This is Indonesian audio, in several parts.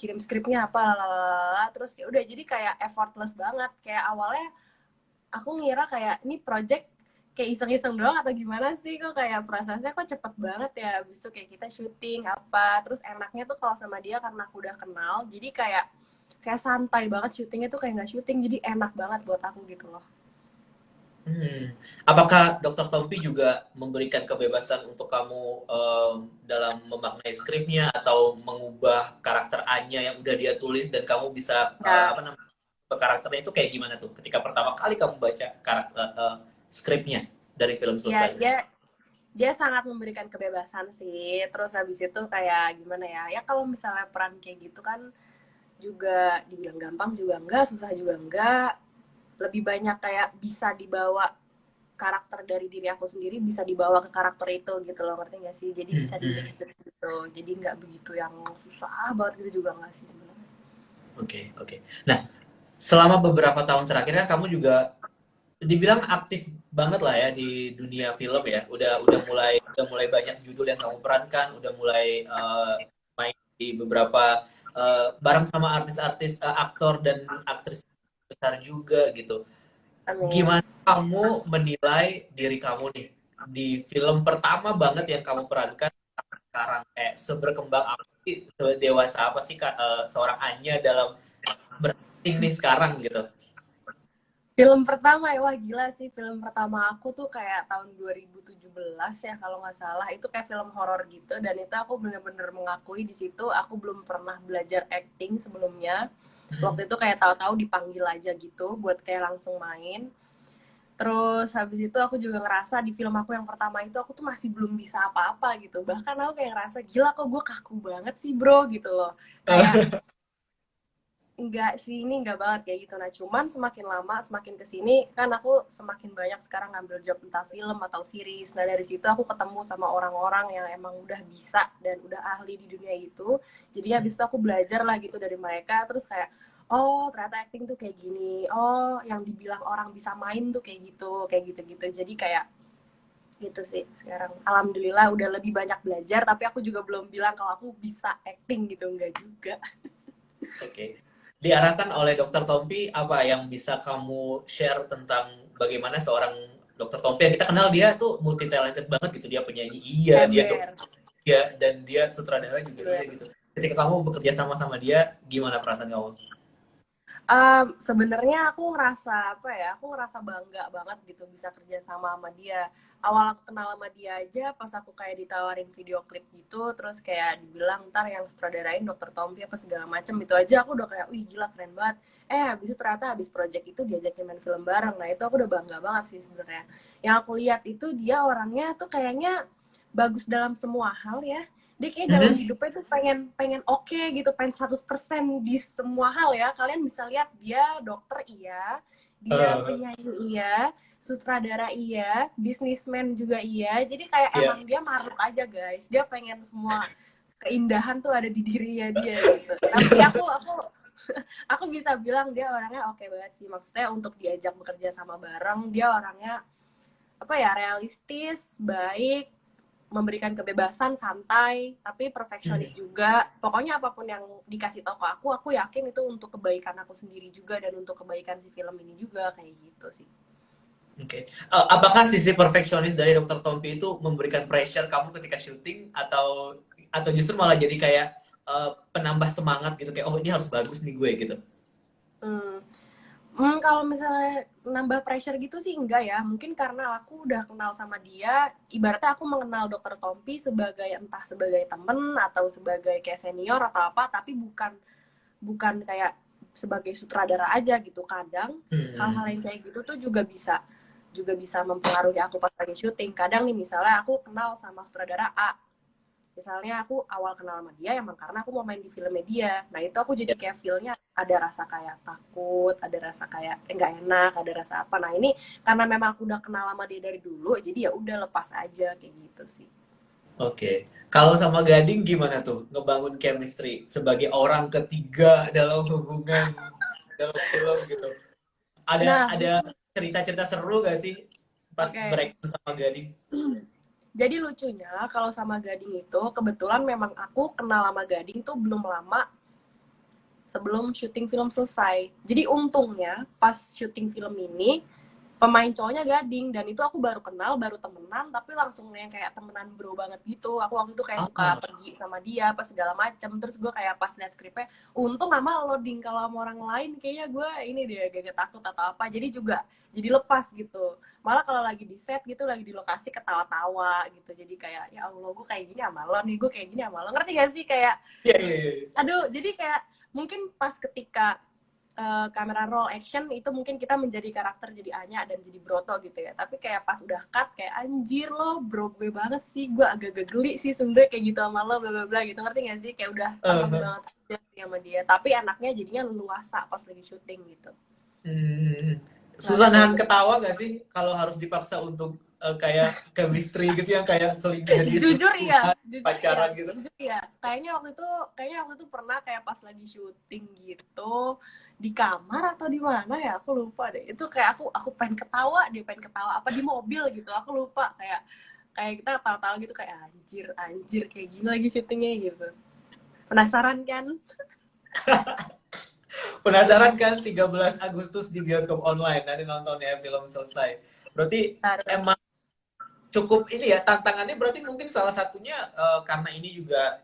dikirim skripnya apa lalala, terus ya udah jadi kayak effortless banget. Kayak awalnya aku ngira kayak ini project kayak iseng-iseng doang atau gimana sih, kok kayak prosesnya kok cepet banget ya. Habis itu kayak kita syuting apa, terus enaknya tuh kalau sama dia karena aku udah kenal, jadi kayak santai banget syutingnya tuh, kayak nggak syuting, jadi enak banget buat aku gitu loh. Apakah Dokter Tompi juga memberikan kebebasan untuk kamu dalam memaknai skripnya atau mengubah karakter A-nya yang udah dia tulis dan kamu bisa Ya, apa namanya karakternya itu kayak gimana tuh ketika pertama kali kamu baca karakter skripnya dari film ya selesai? dia sangat memberikan kebebasan sih. Terus habis itu kayak gimana ya, ya kalau misalnya peran kayak gitu kan juga dibilang gampang juga enggak, susah juga enggak, lebih banyak kayak bisa dibawa karakter dari diri aku sendiri, bisa dibawa ke karakter itu gitu loh, ngerti gak sih? Jadi bisa di mix gitu, jadi nggak begitu yang susah banget gitu juga nggak sih sebenarnya. Oke, oke. Nah, selama beberapa tahun terakhir kan kamu juga dibilang aktif banget lah ya di dunia film ya. Udah mulai banyak judul yang kamu perankan, udah mulai main di beberapa bareng sama artis-artis aktor dan aktris besar juga gitu. Amin. Gimana kamu menilai diri kamu nih di film pertama banget yang kamu perankan sekarang? Seberkembang apa sih, dewasa apa sih seorang Anya dalam berakting nih sekarang gitu? Film pertama ya, wah gila sih, film pertama aku tuh kayak tahun 2017 ya kalau nggak salah, itu kayak film horor gitu, dan itu aku bener-bener mengakui di situ aku belum pernah belajar acting sebelumnya. Hmm. Waktu itu kayak tahu-tahu dipanggil aja gitu buat kayak langsung main. Terus habis itu aku juga ngerasa di film aku yang pertama itu aku tuh masih belum bisa apa-apa gitu. Bahkan aku kayak ngerasa gila kok gue kaku banget sih bro gitu loh. Kayak enggak sih, ini enggak banget kayak gitu. Nah cuman semakin lama semakin kesini kan aku semakin banyak sekarang ngambil job entah film atau series. Nah dari situ aku ketemu sama orang-orang yang emang udah bisa dan udah ahli di dunia itu. Jadi habis itu aku belajar lah gitu dari mereka. Terus kayak oh ternyata acting tuh kayak gini. Oh yang dibilang orang bisa main tuh kayak gitu-gitu. Jadi kayak gitu sih sekarang. Alhamdulillah udah lebih banyak belajar, tapi aku juga belum bilang kalau aku bisa acting gitu, enggak juga. Oke. Diarahkan oleh Dokter Tompi, apa yang bisa kamu share tentang bagaimana seorang Dokter Tompi yang kita kenal dia tuh multi talented banget gitu. Dia penyanyi iya, dia dokter Ember. iya, dan dia sutradara juga iya Iya. gitu. Ketika kamu bekerja sama sama dia, gimana perasaan kamu? Sebenarnya aku ngerasa apa ya? Aku ngerasa bangga banget gitu bisa kerja sama dia. Awal aku kenal sama dia aja pas aku kayak ditawarin video klip gitu, terus kayak dibilang ntar yang sutradarain Dokter Tompi apa segala macem, itu aja aku udah kayak wih gila keren banget. Habis itu ternyata habis project itu diajakin main film bareng. Nah itu aku udah bangga banget sih sebenarnya. Yang aku lihat itu dia orangnya tuh kayaknya bagus dalam semua hal ya. Dia kayak dalam Mhm. hidupnya tuh pengen pengen oke gitu, pengen 100% di semua hal ya. Kalian bisa lihat dia dokter iya, dia Eh, penyanyi iya, sutradara iya, bisnismen juga iya. Jadi kayak ya, emang dia maruk aja guys. Dia pengen semua keindahan tuh ada di dirinya dia gitu. Tapi aku bisa bilang dia orangnya oke banget sih. Maksudnya untuk diajak bekerja sama bareng, dia orangnya apa ya, realistis, baik, memberikan kebebasan, santai, tapi perfeksionis mhm. juga. Pokoknya apapun yang dikasih tau ke aku yakin itu untuk kebaikan aku sendiri juga dan untuk kebaikan si film ini juga, kayak gitu sih. Oke. Apakah sisi perfeksionis dari Dokter Tompi itu memberikan pressure kamu ketika syuting atau justru malah jadi kayak penambah semangat gitu kayak oh ini harus bagus nih gue gitu. Hmm. Kalau misalnya nambah pressure gitu sih enggak ya. Mungkin karena aku udah kenal sama dia, ibaratnya aku mengenal Dokter Tompi sebagai entah sebagai temen atau sebagai kayak senior atau apa, tapi bukan bukan kayak sebagai sutradara aja gitu. Kadang hal-hal Hmm. yang kayak gitu tuh juga bisa mempengaruhi aku pas lagi syuting. Kadang nih misalnya aku kenal sama sutradara A, misalnya aku awal kenal sama dia emang karena aku mau main di filmnya dia. Nah itu aku jadi kayak feel-nya ada rasa kayak takut, ada rasa kayak nggak enak, ada rasa apa. Nah ini karena memang aku udah kenal sama dia dari dulu, jadi ya udah lepas aja kayak gitu sih. Oke. Kalau sama Gading gimana tuh ngebangun chemistry sebagai orang ketiga dalam hubungan dalam film gitu. Ada Nah, ada cerita-cerita seru gak sih pas oke. break sama Gading? Jadi lucunya kalau sama Gading itu kebetulan memang aku kenal sama Gading tuh belum lama sebelum syuting film selesai. Jadi untungnya pas syuting film ini pemain cowoknya Gading, dan itu aku baru kenal, baru temenan, tapi langsung yang kayak temenan bro banget gitu. Aku waktu itu kayak suka Ah, pergi sama dia pas segala macem. Terus gue kayak pas liat skripnya, untung sama lo Ding, kalau sama orang lain kayaknya gue ini deh agak takut atau apa. Jadi juga jadi lepas gitu. Malah kalau lagi di set gitu, lagi di lokasi ketawa-tawa gitu. Jadi kayak ya Allah, gue kayak gini sama lo nih, gue kayak gini sama lo. Ngerti gak sih kayak iya, iya, iya. aduh, jadi kayak mungkin pas ketika kamera roll action itu mungkin kita menjadi karakter, jadi Anya dan jadi Broto gitu ya. Tapi kayak pas udah cut kayak anjir lo bro gue banget sih, gue agak geli sih sebenernya kayak gitu sama lo bla bla bla gitu, ngerti gak sih, kayak udah temen Uh, banget aja sih sama dia. Tapi anaknya jadinya leluasa pas lagi syuting gitu. hmm. Nah Susah kayak nahan ketawa gak sih kalau harus dipaksa untuk kayak chemistry gitu yang kayak jadi jujur iya, selingkuhan, pacaran gitu? jujur iya. Kayaknya waktu itu pernah kayak pas lagi syuting gitu di kamar atau di mana ya, aku lupa deh. Itu kayak aku pengen ketawa, dia pengen ketawa apa di mobil gitu, aku lupa. Kayak kita tahu-tahu gitu kayak anjir kayak gini lagi syutingnya gitu. Penasaran kan? Penasaran kan 13 Agustus di bioskop online, nanti nonton ya film selesai. Berarti Taruh. emang cukup ini ya, tantangannya berarti mungkin salah satunya karena ini juga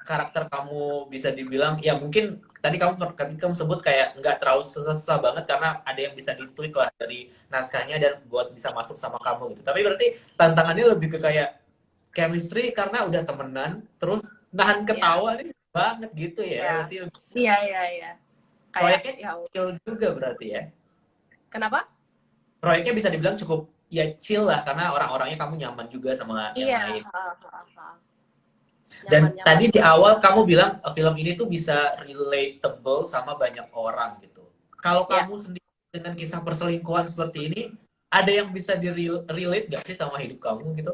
karakter kamu bisa dibilang ya mungkin tadi kamu sebut kayak nggak terlalu susah-susah banget karena ada yang bisa ditweak lah dari naskahnya dan buat bisa masuk sama kamu gitu. Tapi berarti tantangannya lebih ke kayak chemistry karena udah temenan, terus nahan Ya, ketawa nih banget gitu ya. ya, Berarti iya. Kayak proyeknya ya Allah. chill juga berarti ya. Kenapa? Proyeknya bisa dibilang cukup ya chill lah karena orang-orangnya kamu nyaman juga sama yang Iya, lain. ha. Dan Nyaman-nyaman. tadi di awal kamu bilang film ini tuh bisa relatable sama banyak orang gitu. Kalau Ya, kamu sendiri dengan kisah perselingkuhan seperti ini, ada yang bisa di relate gak sih sama hidup kamu gitu?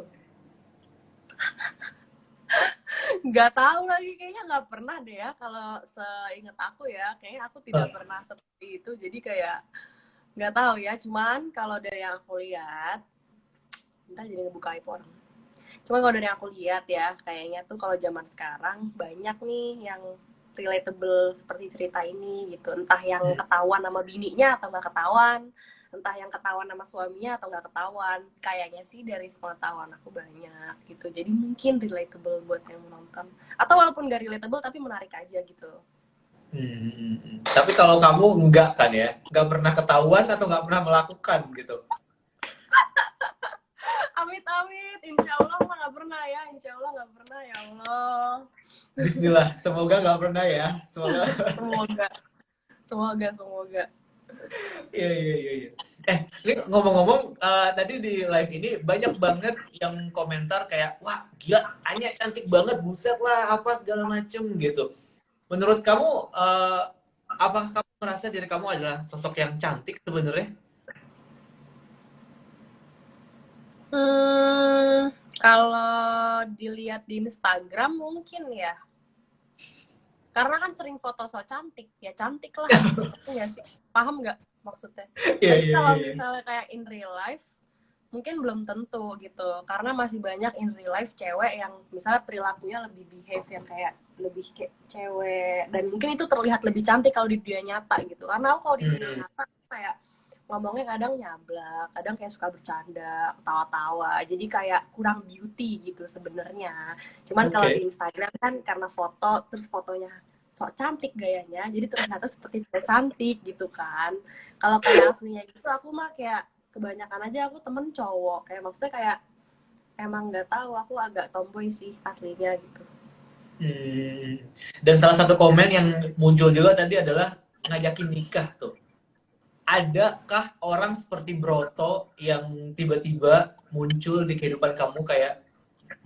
nggak tahu lagi, kayaknya nggak pernah deh ya, kalau seingat aku ya kayaknya aku tidak pernah seperti itu. Jadi kayak nggak tahu ya, cuman kalau dari yang aku lihat, entah jadi ngebuka aib orang. Cuman kalau dari yang aku lihat ya, kayaknya tuh kalau zaman sekarang banyak nih yang relatable seperti cerita ini gitu. Entah yang Hmm, ketahuan sama bininya atau nggak ketahuan, entah yang ketahuan sama suaminya atau nggak ketahuan. Kayaknya sih dari sepengetahuan aku banyak gitu. Jadi mungkin relatable buat yang menonton. Atau walaupun nggak relatable tapi menarik aja gitu. Tapi kalau kamu enggak kan ya, nggak pernah ketahuan atau nggak pernah melakukan gitu. Amit amit, insya Allah mah nggak pernah ya, insya Allah nggak pernah ya Allah. Bismillah, semoga nggak pernah ya. Semoga. Semoga, semoga. Iya, iya, iya, iya. Ini ngomong-ngomong, tadi di live ini banyak banget yang komentar kayak, wah gila, Anya cantik banget, buset lah, apa segala macem gitu. Menurut kamu, apakah kamu merasa diri kamu adalah sosok yang cantik sebenarnya? Kalau dilihat di Instagram mungkin ya, karena kan sering foto so cantik, ya cantik lah. Ngerti nggak sih? Paham nggak maksudnya? Iya, Tapi iya, kalau iya, iya. misalnya kayak in real life, mungkin belum tentu gitu. Karena masih banyak in real life cewek yang misalnya perilakunya lebih behave yang kayak lebih kayak cewek. Dan mungkin itu terlihat lebih cantik kalau di dunia nyata gitu. Karena aku kalau di dunia Hmm, nyata kayak ngomongnya kadang nyablak, kadang kayak suka bercanda, ketawa-tawa. Jadi kayak kurang beauty gitu sebenarnya. Cuman kalau di oke. Instagram kan karena foto, terus fotonya sok cantik gayanya, jadi ternyata seperti tidak cantik gitu kan. Kalau kayak aslinya gitu, aku mah kayak kebanyakan aja aku temen cowok. Kayak maksudnya kayak emang nggak tahu, aku agak tomboy sih aslinya gitu. Hmm. Dan salah satu komen yang muncul juga tadi adalah ngajakin nikah tuh. Adakah orang seperti Broto yang tiba-tiba muncul di kehidupan kamu kayak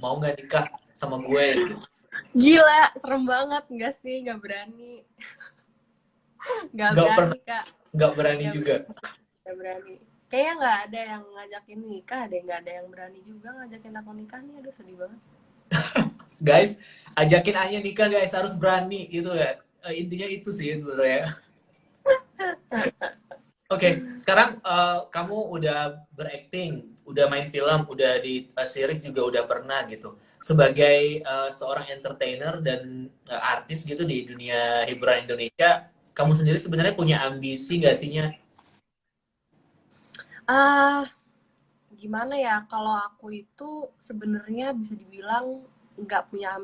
mau nggak nikah sama gue gitu? Gila, serem banget. Nggak sih, nggak berani. Nggak Nggak berani, pernah, Kak. nggak berani Nggak juga. berani. Nggak berani. Kayaknya nggak ada yang ngajakin nikah deh. Nggak ada yang berani juga ngajakin aku nikah nih. Aduh, sedih banget. Guys, ajakin Anya nikah guys, harus berani gitu ya. Intinya itu sih sebenarnya. Oke, sekarang kamu udah berakting, udah main film, udah di series juga udah pernah gitu. sebagai seorang entertainer dan artis gitu di dunia hiburan Indonesia, kamu sendiri sebenarnya punya ambisi nggak sih Nya? Ah, gimana ya? Kalau aku itu sebenarnya bisa dibilang nggak punya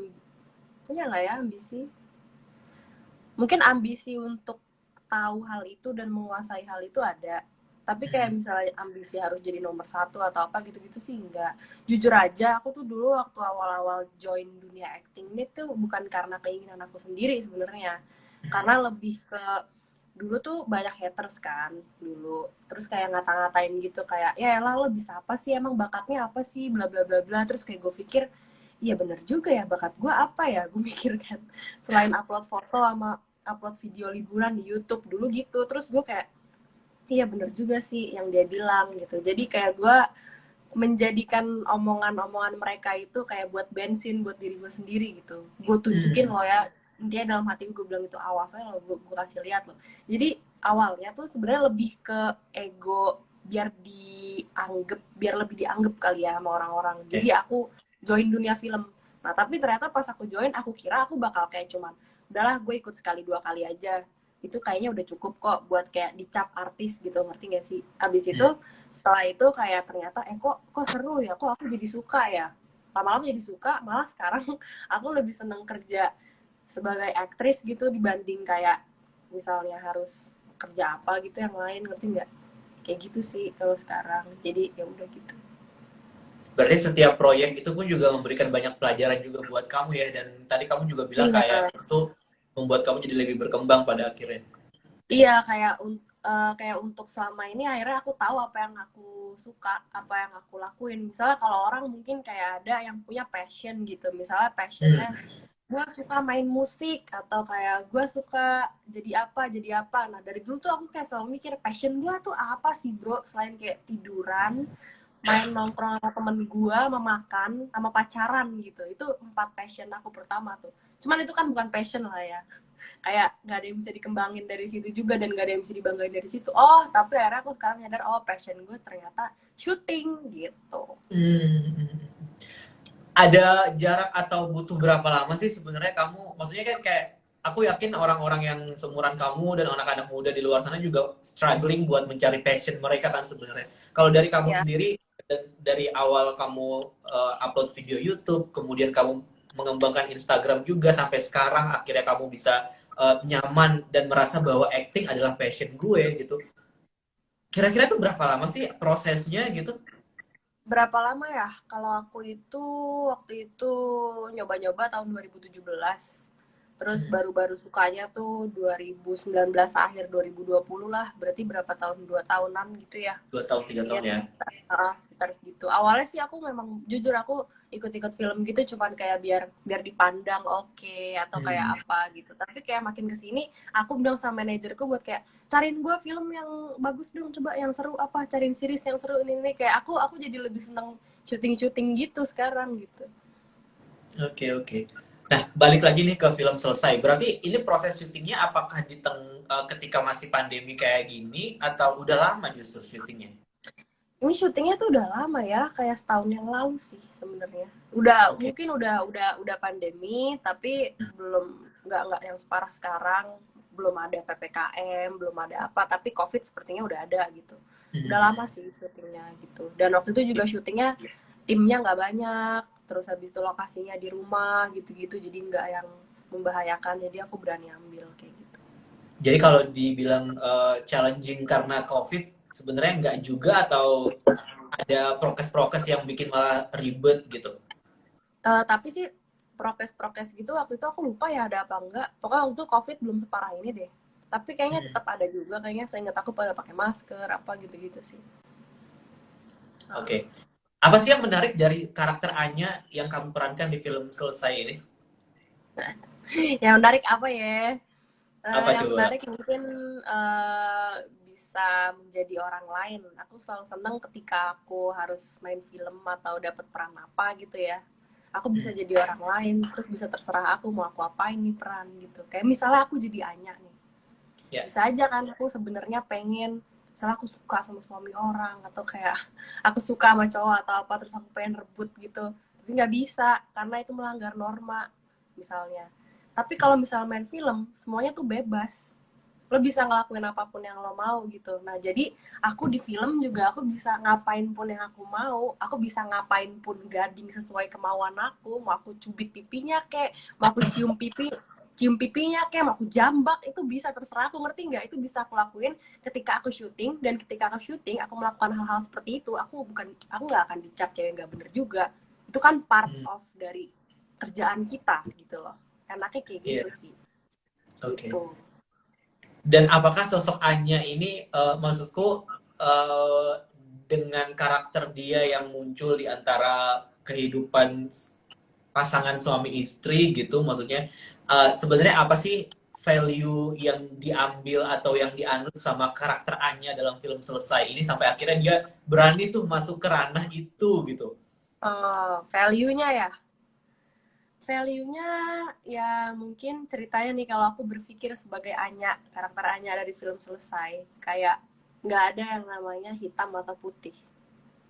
punya nggak ya ambisi? Mungkin ambisi untuk tahu hal itu dan menguasai hal itu ada. Tapi kayak Hmm. misalnya ambisi harus jadi nomor satu atau apa gitu-gitu sih enggak. Jujur aja, aku tuh dulu waktu awal-awal join dunia acting ini tuh bukan karena keinginan aku sendiri sebenarnya. Hmm. Karena lebih ke dulu tuh banyak haters kan dulu. Terus kayak ngata-ngatain gitu kayak ya elah lo bisa apa sih, emang bakatnya apa sih, bla bla bla bla. Terus kayak gue pikir iya bener juga ya, bakat gue apa ya, gue mikir kan. Selain upload foto sama upload video liburan di YouTube dulu gitu. Terus gue kayak iya bener juga sih yang dia bilang gitu. Jadi kayak gue menjadikan omongan-omongan mereka itu kayak buat bensin buat diri gue sendiri gitu. Gue tunjukin Hmm. lo ya, intinya dalam hati gue bilang itu awas aja lo, gue kasih lihat lo. Jadi awalnya tuh sebenarnya lebih ke ego, biar dianggap, biar lebih dianggap kali ya sama orang-orang. Jadi Oke. aku join dunia film. Nah tapi ternyata pas aku join, aku kira aku bakal kayak cuman udahlah gue ikut sekali dua kali aja, itu kayaknya udah cukup kok buat kayak dicap artis gitu, ngerti gak sih? Abis itu Hmm. setelah itu kayak ternyata kok seru ya, kok aku jadi suka ya, lama-lama jadi suka, malah sekarang aku lebih seneng kerja sebagai aktris gitu dibanding kayak misalnya harus kerja apa gitu yang lain, ngerti nggak? Kayak gitu sih kalau sekarang, jadi ya udah gitu. Berarti setiap proyek itu pun juga memberikan banyak pelajaran juga buat kamu ya. Dan tadi kamu juga bilang Iya, kayak itu membuat kamu jadi lebih berkembang pada akhirnya. iya kayak kayak untuk selama ini akhirnya aku tahu apa yang aku suka, apa yang aku lakuin. Misalnya kalau orang mungkin kayak ada yang punya passion gitu, misalnya passionnya Hmm. gue suka main musik atau kayak gue suka jadi apa. Nah dari dulu tuh aku kayak selalu mikir passion gue tuh apa sih bro, selain kayak tiduran, main nongkrong sama temen gue, sama makan, sama pacaran gitu. Itu 4 passion aku pertama tuh. Cuman itu kan bukan passion lah ya, kayak nggak ada yang bisa dikembangin dari situ juga dan nggak ada yang bisa dibanggain dari situ. Oh tapi akhirnya aku sekarang nyadar, oh passion gue ternyata syuting gitu. Hmm. Ada jarak atau butuh berapa lama sih sebenarnya kamu? Maksudnya kan kayak aku yakin orang-orang yang seumuran kamu dan anak-anak muda di luar sana juga struggling buat mencari passion mereka kan sebenarnya. Kalau dari kamu Ya. sendiri dari awal kamu upload video YouTube, kemudian kamu mengembangkan Instagram juga sampai sekarang akhirnya kamu bisa nyaman dan merasa bahwa acting adalah passion gue gitu. Kira-kira tuh berapa lama sih prosesnya gitu? Berapa lama ya? Kalau aku itu waktu itu nyoba-nyoba tahun 2017. Terus Hmm, baru-baru sukanya tuh 2019 akhir 2020 lah. Berarti berapa tahun? 2 tahunan gitu ya. 2 tahun 3 tahun Iya, ya. sekitar segitu. Awalnya sih aku memang jujur aku ikut-ikut film gitu cuman kayak biar biar dipandang oke atau kayak Hmm. apa gitu. Tapi kayak makin kesini aku bilang sama manajerku buat kayak cariin gue film yang bagus dong, coba yang seru, apa cariin series yang seru ini kayak aku jadi lebih seneng syuting-syuting gitu sekarang gitu. Oke, oke. Nah, balik lagi nih ke film selesai. Berarti ini proses syutingnya apakah ketika masih pandemi kayak gini atau udah lama justru syutingnya? Ini syutingnya tuh udah lama ya, kayak setahun yang lalu sih sebenarnya. Udah Oke. mungkin udah pandemi, tapi belum nggak yang separah sekarang. Belum ada PPKM, belum ada apa, tapi COVID sepertinya udah ada gitu. Udah Hmm. lama sih syutingnya gitu. Dan waktu itu juga syutingnya timnya nggak banyak, terus habis itu lokasinya di rumah gitu-gitu, jadi nggak yang membahayakan. Jadi aku berani ambil kayak gitu. Jadi kalau dibilang challenging karena COVID, sebenarnya nggak juga atau ada prokes-prokes yang bikin malah ribet gitu? Tapi sih prokes-prokes gitu waktu itu aku lupa ya ada apa enggak. Pokoknya waktu itu COVID belum separah ini deh. Tapi kayaknya Hmm. tetap ada juga, kayaknya saya ingat aku pada pakai masker apa gitu-gitu sih. Oke. Apa sih yang menarik dari karakter Anya yang kamu perankan di film selesai ini? Yang menarik apa ya? Apa Yang coba? menarik mungkin bisa menjadi orang lain. Aku selalu senang ketika aku harus main film atau dapat peran apa gitu ya. Aku bisa Hmm. jadi orang lain, terus bisa terserah aku mau aku apain nih peran gitu. Kayak misalnya aku jadi Anya nih, Ya. bisa aja kan aku sebenarnya pengen, misalnya aku suka sama suami orang atau kayak aku suka sama cowok atau apa terus aku pengen rebut gitu, nggak bisa karena itu melanggar norma misalnya. Tapi kalau misalnya main film, semuanya tuh bebas, lo bisa ngelakuin apapun yang lo mau gitu. Nah jadi aku di film juga aku bisa ngapain pun yang aku mau, aku bisa ngapain pun Gading sesuai kemauan aku, mau aku cubit pipinya kek, mau aku cium pipinya kek, mau aku jambak, itu bisa, terserah aku, ngerti nggak? Itu bisa aku lakuin ketika aku syuting, dan ketika aku syuting aku melakukan hal-hal seperti itu, aku nggak akan dicap cewek nggak bener juga. Itu kan part of dari kerjaan kita gitu loh, enaknya kayak Iya, gitu sih oke. gitu. Dan apakah sosok Anya ini, maksudku, eh, dengan karakter dia yang muncul di antara kehidupan pasangan suami istri gitu, maksudnya sebenarnya apa sih value yang diambil atau yang dianut sama karakter Anya dalam film Selesai ini sampai akhirnya dia berani tuh masuk ke ranah itu gitu. Value-nya ya, value-nya ya mungkin ceritanya nih, kalau aku berpikir sebagai Anya, karakter Anya dari film Selesai, kayak nggak ada yang namanya hitam atau putih.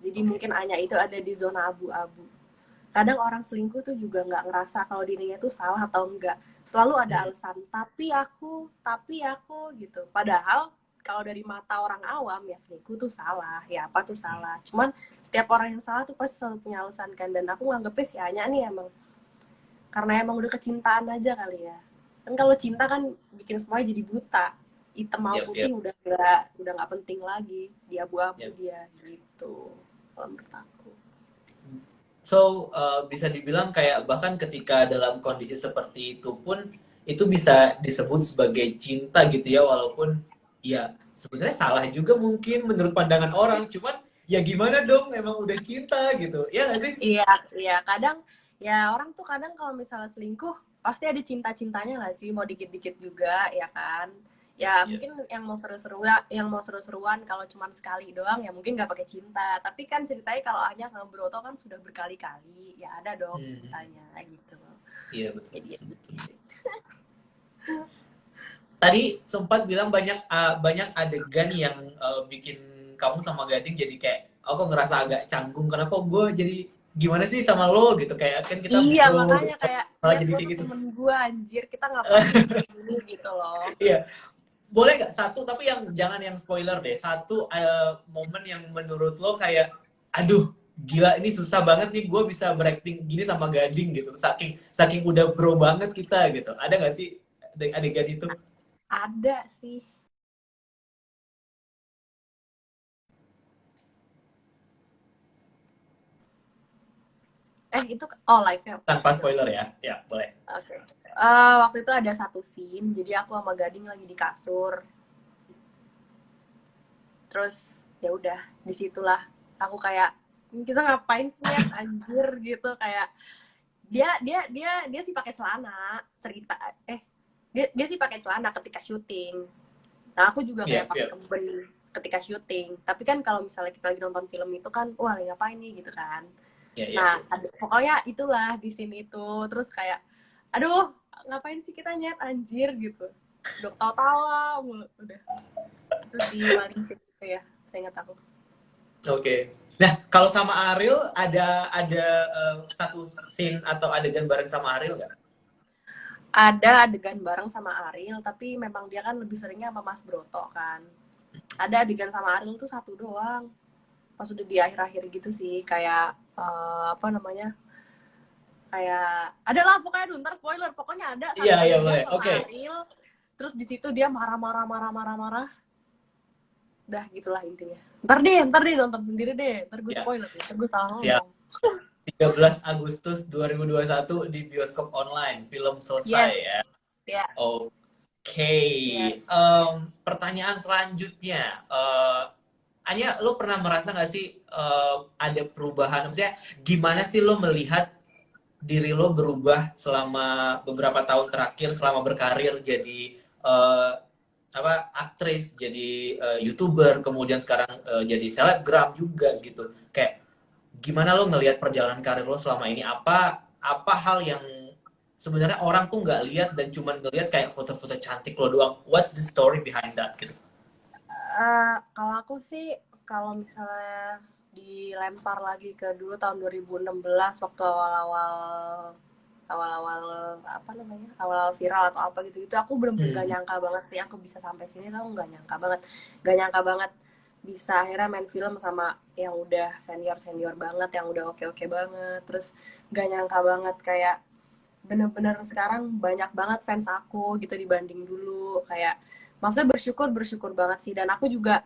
Jadi Oke. mungkin Anya itu ada di zona abu-abu. Kadang orang selingkuh tuh juga nggak ngerasa kalau dirinya tuh salah atau enggak. Selalu ada Hmm. alasan, tapi aku gitu. Padahal kalau dari mata orang awam ya selingkuh tuh salah, ya apa tuh salah. Cuman setiap orang yang salah tuh pasti selalu punya alasan kan. Dan aku nganggepnya si Anya nih emang karena emang udah kecintaan aja kali ya. Kan kalau cinta kan bikin semuanya jadi buta. Hitam mau Yap, yap, putih udah nggak penting lagi. Dia abu-abu yap. dia gitu. Kalau menurut aku. So, bisa dibilang kayak bahkan ketika dalam kondisi seperti itu pun itu bisa disebut sebagai cinta gitu ya, walaupun ya sebenarnya salah juga mungkin menurut pandangan orang, cuman ya gimana dong, emang udah cinta gitu. Ya nggak sih? Iya, iya. Kadang ya orang tuh kadang kalau misalnya selingkuh pasti ada cinta-cintanya nggak sih? Mau dikit-dikit juga ya kan? Ya Ya. mungkin yang mau seru-seruan kalau cuma sekali doang ya mungkin nggak pakai cinta. Tapi kan ceritanya kalau Anya sama Broto kan sudah berkali-kali, ya ada dong Hmm, cintanya gitu. iya betul, Jadi ya, betul, betul. Tadi sempat bilang banyak adegan yang bikin kamu sama Gading jadi kayak aku ngerasa agak canggung karena kok gue jadi gimana sih sama lo gitu, kayak kan kita iya bro makanya kayak malah Nyet, jadi lo kayak tuh gitu. temen gue anjir, kita ngapain sih kayak gini gitu loh. Iya, boleh nggak satu tapi yang jangan yang spoiler deh, satu momen yang menurut lo kayak aduh gila ini susah banget nih gue bisa berakting gini sama Gading gitu, saking saking udah bro banget kita gitu, ada nggak sih adegan itu? Ada sih. Itu live ya, Tanpa gitu. spoiler ya, ya boleh. Oke. Waktu itu ada satu scene, jadi aku sama Gading lagi di kasur. Terus ya udah, disitulah aku kayak kita ngapain sih Nyet, anjir gitu, kayak dia sih pakai celana cerita, dia sih pakai celana ketika syuting. Nah aku juga Iya, kayak pakai iya. kemben ketika syuting. Tapi kan kalau misalnya kita lagi nonton film itu kan, wah lagi ngapain nih gitu kan. Iya, iya, Nah, iya. pokoknya itulah di sini itu. Terus kayak, aduh, ngapain sih kita Nyet, anjir gitu. Udah tawa-tawa mulu, udah. Itu di paling situ ya, saya ingat aku. Oke. Nah, kalau sama Ariel ada satu scene atau adegan bareng sama Ariel nggak? Ada adegan bareng sama Ariel, tapi memang dia kan lebih seringnya sama Mas Broto kan. Ada adegan sama Ariel tuh satu doang. Pas udah di akhir-akhir gitu sih, kayak, apa namanya, kayak, ada lah pokoknya, aduh ntar spoiler. Pokoknya ada Iya, satu iya adegan boleh. sama Oke. Ariel, terus di situ dia marah-marah, dah gitulah intinya. Ntar deh nonton sendiri deh, ntar gue Ya, spoiler deh, ntar gue salah ya. ngomong. 13 Agustus 2021 di bioskop online. Film selesai Yes, ya. ya, Oke. ya. Pertanyaan selanjutnya. Anya, lo pernah merasa nggak sih ada perubahan? Maksudnya, gimana sih lo melihat diri lo berubah selama beberapa tahun terakhir selama berkarir jadi eh, apa aktris, jadi YouTuber, kemudian sekarang jadi selebgram juga gitu. Kayak gimana lo ngelihat perjalanan karir lo selama ini? Apa hal yang sebenarnya orang tuh nggak lihat dan cuma ngelihat kayak foto-foto cantik lo doang? What's the story behind that gitu? Kalau aku sih, kalau misalnya dilempar lagi ke dulu tahun 2016 waktu awal-awal apa namanya, awal viral atau apa gitu, aku bener-bener gak nyangka banget sih aku bisa sampai sini, tau, gak nyangka banget bisa akhirnya main film sama yang udah senior banget, yang udah oke banget. Terus gak nyangka banget kayak bener-bener sekarang banyak banget fans aku gitu dibanding dulu, kayak maksudnya bersyukur banget sih. Dan aku juga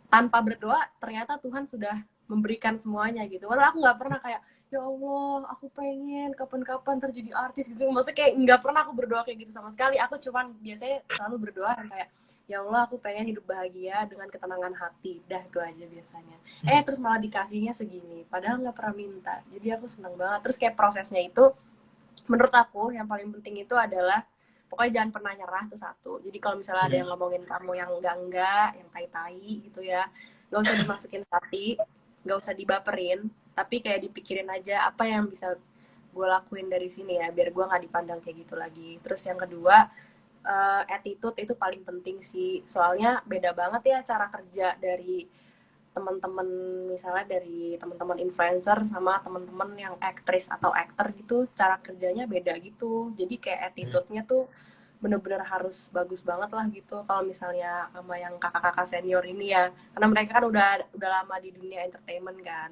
tanpa berdoa ternyata Tuhan sudah memberikan semuanya gitu. Walau aku nggak pernah kayak, ya Allah, aku pengen kapan-kapan terjadi artis gitu. Maksudnya kayak nggak pernah aku berdoa kayak gitu sama sekali. Aku cuman biasanya selalu berdoa kayak, ya Allah, aku pengen hidup bahagia dengan ketenangan hati. Dah, itu aja biasanya. Terus malah dikasihnya segini. Padahal nggak pernah minta. Jadi aku seneng banget. Terus kayak prosesnya itu, menurut aku yang paling penting itu adalah pokoknya jangan pernah nyerah, tuh satu. Jadi kalau misalnya ada yang ngomongin kamu yang enggak, yang tai-tai gitu ya, nggak usah dimasukin hati, nggak usah dibaperin, tapi kayak dipikirin aja apa yang bisa gue lakuin dari sini ya, biar gue nggak dipandang kayak gitu lagi. Terus yang kedua, attitude itu paling penting sih, soalnya beda banget ya cara kerja dari teman-teman, misalnya dari teman-teman influencer sama teman-teman yang aktris atau aktor gitu, cara kerjanya beda gitu. Jadi kayak attitude-nya tuh bener-bener harus bagus banget lah gitu kalau misalnya sama yang kakak-kakak senior ini ya, karena mereka kan udah lama di dunia entertainment kan.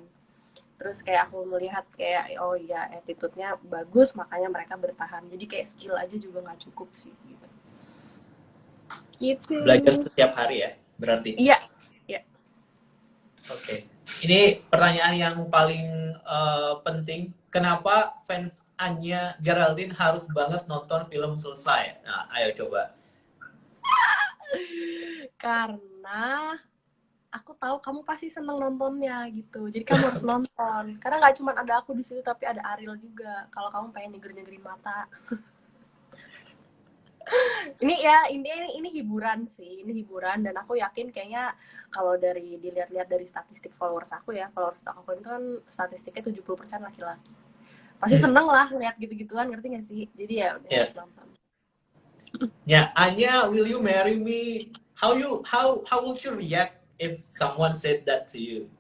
Terus kayak aku melihat kayak, oh iya, attitude-nya bagus makanya mereka bertahan. Jadi kayak skill aja juga nggak cukup sih gitu. Gitu. Belajar setiap hari ya, berarti. Iya. Oke. Ini pertanyaan yang paling penting. Kenapa fans Anya Geraldine harus banget nonton film selesai? Nah, ayo coba. Karena aku tahu kamu pasti seneng nontonnya gitu. Jadi kamu harus nonton. Karena nggak cuma ada aku di situ, tapi ada Ariel juga. Kalau kamu pengen nyeger-nyegerin mata. ini hiburan sih, ini hiburan, dan aku yakin kayaknya kalau dari dilihat-lihat dari statistik followers aku ya, followers aku itu kan statistiknya 70% laki-laki. Pasti seneng lah lihat gitu-gituan, ngerti gak sih? Jadi ya udah harus nonton. Ya, Anya, will you marry me? How would you react if someone said that to you?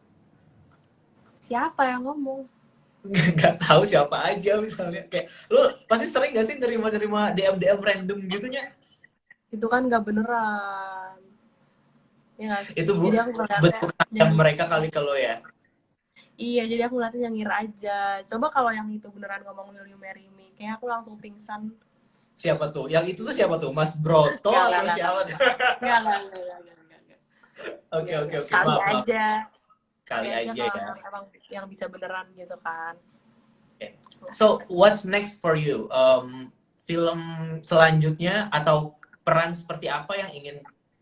Siapa yang ngomong? Nggak tahu siapa aja misalnya, kayak lu pasti sering gak sih nerima DM random gitunya? Itu kan nggak beneran ya gak sih? Itu Jadi aku bentuk sayang mereka kali kalau ya. Iya, jadi aku ngeliatnya nyengir aja. Coba kalau yang itu beneran ngomong will you marry me, kayak aku langsung pingsan. Siapa tuh? Yang itu tuh siapa tuh? Mas Broto atau siapa tuh? Enggak. Oke. Kali aja. Kali aja ya. Emang yang bisa beneran gitu kan. Okay. So, what's next for you? Film selanjutnya atau peran seperti apa yang ingin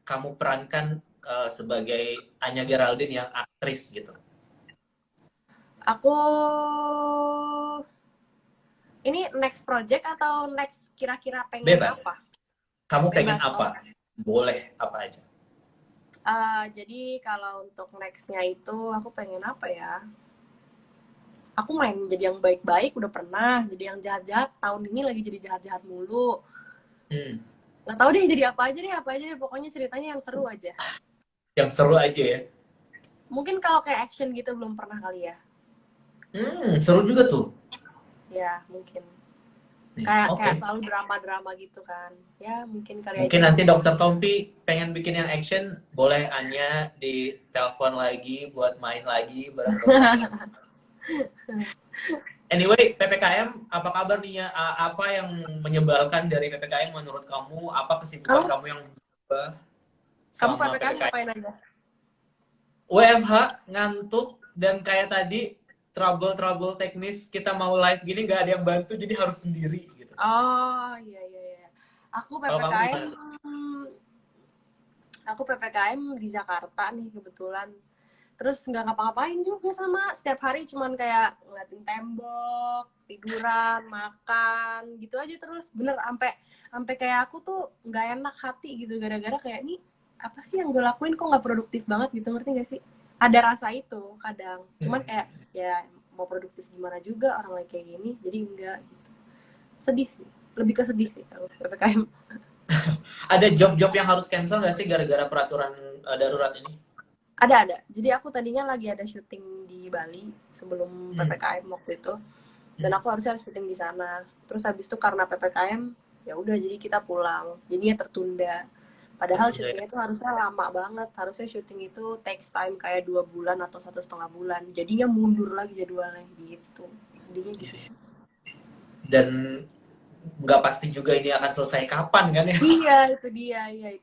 kamu perankan sebagai Anya Geraldine yang aktris gitu? Aku ini next project atau next kira-kira pengen Bebas. apa? Kamu pengen apa? Boleh apa aja. Jadi kalau untuk nextnya itu aku pengen apa ya? Aku main jadi yang baik-baik udah pernah, jadi yang jahat-jahat tahun ini lagi jadi jahat-jahat mulu. Nggak tahu deh jadi apa aja deh, pokoknya ceritanya yang seru aja. Yang seru aja ya? Mungkin kalau kayak action gitu belum pernah kali ya. Seru juga tuh. Ya mungkin. Kayak selalu drama-drama gitu kan. Ya mungkin kali mungkin aja. Nanti Dokter Tompi pengen bikin yang action, boleh Anya di telepon lagi buat main lagi bareng. Anyway, PPKM apa kabar nih ya? Apa yang menyebalkan dari PPKM menurut kamu? Apa kesibukan kamu yang berubah selama PPKM ngapain aja? WFH, ngantuk, dan kayak tadi trouble teknis, kita mau live gini nggak ada yang bantu, jadi harus sendiri gitu. Oh iya. Aku PPKM di Jakarta nih kebetulan. Terus nggak ngapa-ngapain juga sama, setiap hari cuman kayak ngeliatin tembok, tiduran, makan gitu aja terus. Bener sampai kayak aku tuh nggak enak hati gitu gara-gara kayak nih apa sih yang gue lakuin kok nggak produktif banget gitu, ngerti gak sih? Ada rasa itu kadang, cuman kayak ya mau produktif gimana juga orang lagi kayak gini, jadi enggak gitu. Sedih sih, lebih ke sedih sih kalau PPKM. Ada job-job yang harus cancel nggak sih gara-gara peraturan darurat ini? Ada. Jadi aku tadinya lagi ada syuting di Bali sebelum Hmm. PPKM waktu itu. Dan Hmm. aku harusnya syuting di sana. Terus habis itu karena PPKM, ya udah jadi kita pulang. Jadinya tertunda. Padahal Tertunda ya. syutingnya itu harusnya lama banget. Harusnya syuting itu takes time kayak 2 bulan atau 1,5 bulan. Jadinya mundur lagi jadwalnya gitu. Sedihnya Iya, gitu iya. sih. Dan nggak pasti juga ini akan selesai kapan kan ya. Iya itu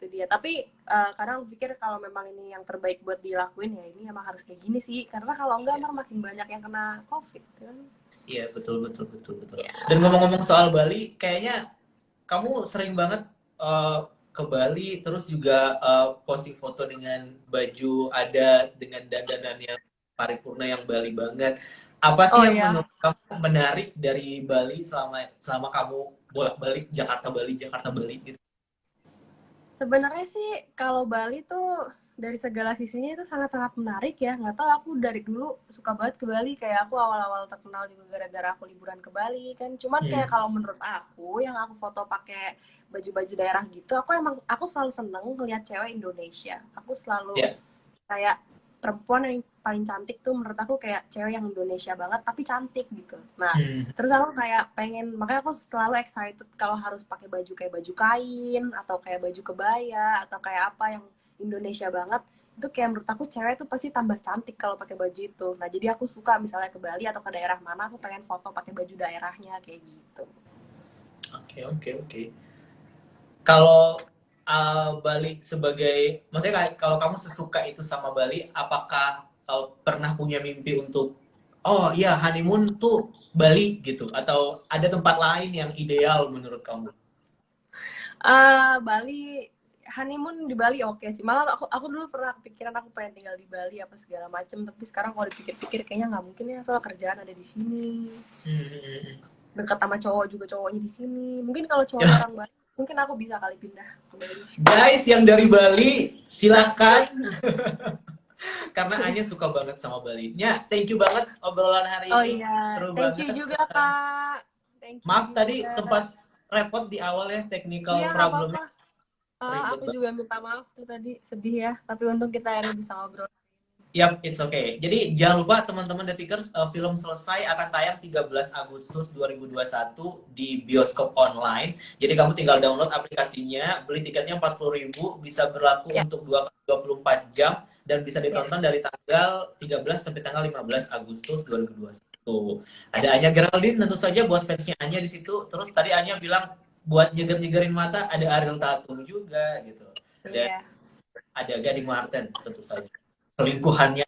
dia. Tapi kadang aku pikir kalau memang ini yang terbaik buat dilakuin ya ini emang harus kayak gini sih. Karena kalau enggak Iya, emang makin banyak yang kena COVID kan. iya, betul, betul, betul, betul. Ya. Dan ngomong-ngomong soal Bali, kayaknya kamu sering banget eh, ke Bali, terus juga posting foto dengan baju adat, dengan dandanan yang paripurna yang Bali banget. Apa sih Oh yang ya, menurut kamu menarik dari Bali selama selama kamu bolak-balik Jakarta Bali Jakarta Bali gitu? sebenarnya sih kalau Bali tuh dari segala sisinya itu sangat-sangat menarik ya. Nggak tahu aku dari dulu suka banget ke Bali. Kayak aku awal-awal terkenal juga gara-gara aku liburan ke Bali kan. Cuman kayak Hmm. kalau menurut aku yang aku foto pakai baju-baju daerah gitu, aku selalu seneng ngeliat cewek Indonesia. Aku selalu Ya. kayak perempuan yang paling cantik tuh menurut aku kayak cewek yang Indonesia banget tapi cantik gitu. Nah, Hmm. terus aku kayak pengen, makanya aku selalu excited kalau harus pakai baju kayak baju kain atau kayak baju kebaya atau kayak apa yang Indonesia banget. Itu kayak menurut aku cewek tuh pasti tambah cantik kalau pakai baju itu. Nah, jadi aku suka misalnya ke Bali atau ke daerah mana aku pengen foto pakai baju daerahnya kayak gitu. Oke, oke, oke. Kalau Bali sebagai, maksudnya kalau kamu sesuka itu sama Bali, apakah pernah punya mimpi untuk, oh iya honeymoon tuh Bali gitu, atau ada tempat lain yang ideal menurut kamu? Bali honeymoon di Bali oke sih. Malah aku dulu pernah kepikiran aku pengen tinggal di Bali apa segala macem. Tapi sekarang kalau dipikir-pikir kayaknya nggak mungkin ya soal kerjaan ada di sini. Hmm, hmm, hmm. Dekat sama cowok juga cowoknya di sini. Mungkin kalau cowoknya orang Bali, mungkin aku bisa kali pindah ke Bali. Guys yang dari Bali, silakan. Karena Anya suka banget sama Bali. Nya, thank you banget obrolan hari Oh ini. iya, Seru thank you banget. juga Kak. Thank you Maaf tadi juga. sempat repot di awal ya, technical Iya nggak apa-apa. problemnya ribet Aku banget. juga minta maaf tuh tadi sedih ya. Tapi untung kita akhirnya bisa ngobrol. Yap, it's okay. Jadi jangan lupa teman-teman Detikers, film selesai akan tayang 13 Agustus 2021 di bioskop online. Jadi kamu tinggal Yes. download aplikasinya, beli tiketnya 40.000, bisa berlaku Ya, untuk 24 jam dan bisa ya, ditonton dari tanggal 13 sampai tanggal 15 Agustus 2021. ya. Ada Anya Geraldine tentu saja buat fansnya Anya di situ. Terus tadi Anya bilang buat nyeger-nyegerin mata ada Ariel Tatum juga gitu. Dan Iya. ada Gading Marten tentu saja selingkuhannya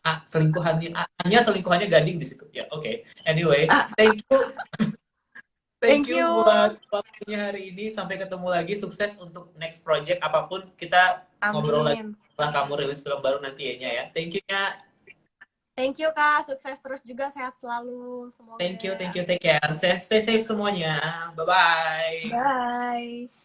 Gading di situ ya, oke. Anyway, thank you, thank Thank you you. buat waktunya hari ini. Sampai ketemu lagi, sukses untuk next project apapun. Kita ngobrol lagi Amin. setelah kamu rilis film baru nanti ya, ya. Thank you nya. Thank you Kak, sukses terus juga, sehat selalu. Thank you, Semoga. take care. Stay safe semuanya. Bye bye. Bye.